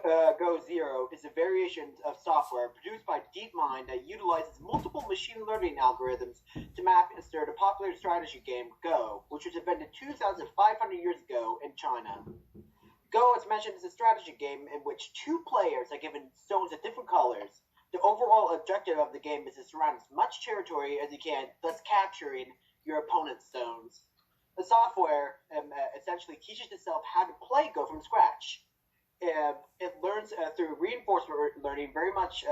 AlphaGo Zero is a variation of software produced by DeepMind that utilizes multiple machine learning algorithms to map and start a popular strategy game, Go, which was invented 2,500 years ago in China. Go, as mentioned, is a strategy game in which two players are given stones of different colors. The overall objective of the game is to surround as much territory as you can, thus capturing your opponent's stones. The software essentially teaches itself how to play Go from scratch. It learns through reinforcement learning, very much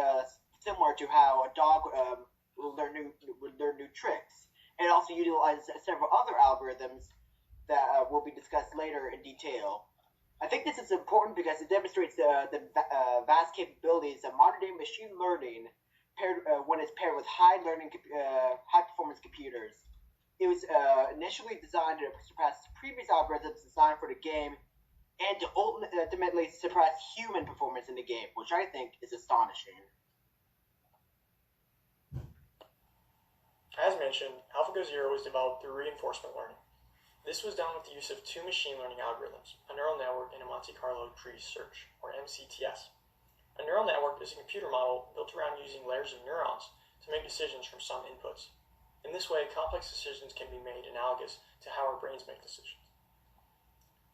similar to how a dog will learn new tricks. It also utilizes several other algorithms that will be discussed later in detail. I think this is important because it demonstrates the vast capabilities of modern-day machine learning when it's paired with high-performance computers. It was initially designed to surpass previous algorithms designed for the game and to ultimately surpass human performance in the game, which I think is astonishing. As mentioned, AlphaGo Zero was developed through reinforcement learning. This was done with the use of two machine learning algorithms, a neural network and a Monte Carlo tree search, or MCTS. A neural network is a computer model built around using layers of neurons to make decisions from some inputs. In this way, complex decisions can be made analogous to how our brains make decisions.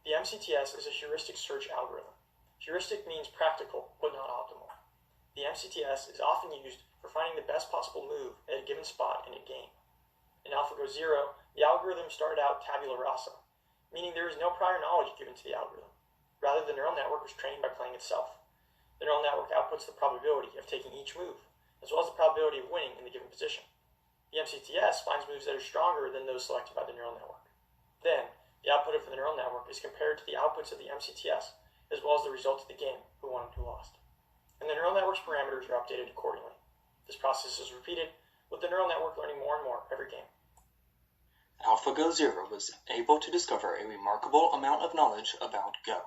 The MCTS is a heuristic search algorithm. Heuristic means practical, but not optimal. The MCTS is often used for finding the best possible move at a given spot in a game. In AlphaGo Zero, the algorithm started out tabula rasa, meaning there is no prior knowledge given to the algorithm. Rather, the neural network was trained by playing itself. The neural network outputs the probability of taking each move, as well as the probability of winning in the given position. The MCTS finds moves that are stronger than those selected by the neural network. Then, the output of the neural network is compared to the outputs of the MCTS, as well as the results of the game, who won and who lost. And the neural network's parameters are updated accordingly. This process is repeated, with the neural network learning more and more every game. AlphaGo Zero was able to discover a remarkable amount of knowledge about Go.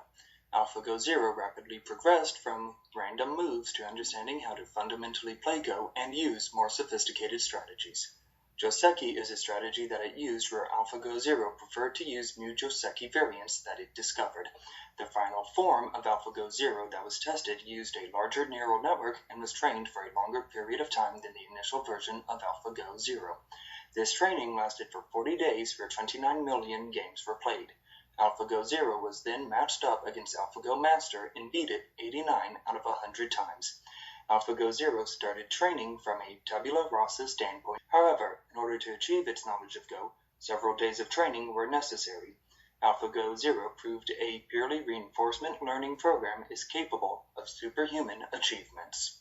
AlphaGo Zero rapidly progressed from random moves to understanding how to fundamentally play Go and use more sophisticated strategies. Joseki is a strategy that it used where AlphaGo Zero preferred to use new Joseki variants that it discovered. The final form of AlphaGo Zero that was tested used a larger neural network and was trained for a longer period of time than the initial version of AlphaGo Zero. This training lasted for 40 days where 29 million games were played. AlphaGo Zero was then matched up against AlphaGo Master and beat it 89 out of 100 times. AlphaGo Zero started training from a tabula rasa standpoint. However, in order to achieve its knowledge of Go, several days of training were necessary. AlphaGo Zero proved a purely reinforcement learning program is capable of superhuman achievements.